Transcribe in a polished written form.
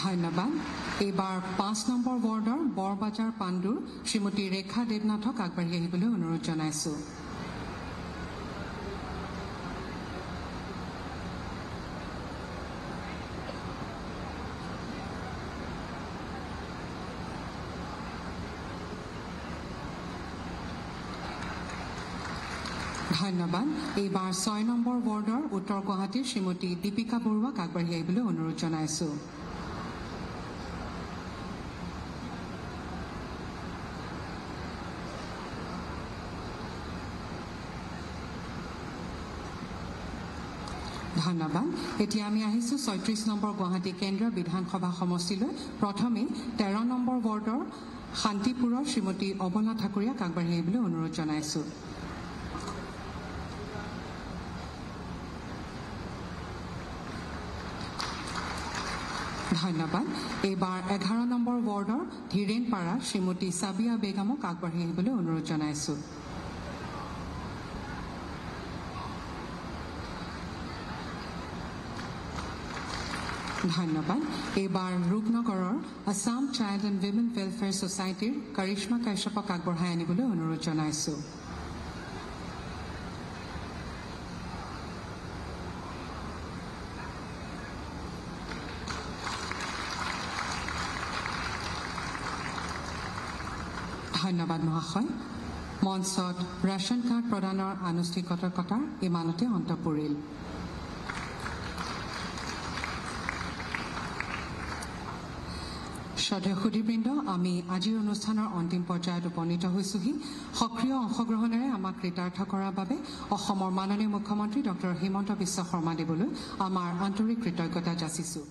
ধন্যবাদ। এইবাৰ 5 নম্বৰ ৱাৰ্ডৰ বৰবাজাৰ পাণ্ডুৰ শ্ৰীমতী ৰেখা দেৱনাথক আগবাঢ়ি আহিবলৈ অনুৰোধ জনাইছো। ধন্যবাদ। এইবাৰ 6 নম্বৰ ৱাৰ্ডৰ উত্তৰ গুৱাহাটীৰ শ্ৰীমতী দীপিকা বৰুৱাক আগবাঢ়ি আহিবলৈ অনুৰোধ জনাইছো। ধন্যবাদ। এতিয়া আমি আহিছো 36 নম্বৰ গুৱাহাটী কেন্দ্ৰীয় বিধানসভা সমষ্টিলৈ। প্ৰথমে 13 নম্বৰ ৱাৰ্ডৰ শান্তিপুৰৰ শ্ৰীমতী অবলা ঠাকুৰীয়াক আগবাঢ়ি আহিবলৈ অনুৰোধ জনাইছো। ধন্যবাদ। এইবাৰ 11 নম্বৰ ৱাৰ্ডৰ ধীৰেনপাৰা শ্ৰীমতী সাবিয়া বেগমক আগবাঢ়ি আহিবলৈ অনুৰোধ জনাইছো। ধন্যবাদ। এইবাৰ ৰূপনগৰৰ Assam child and women welfare ছ'চাইটিৰ কৰিশ্মা কাশ্যপক আগবঢ়াই আনিবলৈ অনুৰোধ জনাইছো। ধন্যবাদ মহাশয়। মঞ্চত ৰেচন কাৰ্ড প্ৰদানৰ আনুষ্ঠানিকতা ইমানতে অন্ত পৰিল। শ্ৰদ্ধেয় সুধীবৃন্দ, আমি আজিৰ অনুষ্ঠানৰ অন্তিম পৰ্যায়ত উপনীত হৈছোহি। সক্ৰিয় অংশগ্ৰহণেৰে আমাক কৃতাৰ্থ কৰাৰ বাবে অসমৰ মাননীয় মুখ্যমন্ত্ৰী ডক্টৰ হিমন্ত বিশ্ব শৰ্মা দেৱলৈ আমাৰ আন্তৰিক কৃতজ্ঞতা যাচিছো।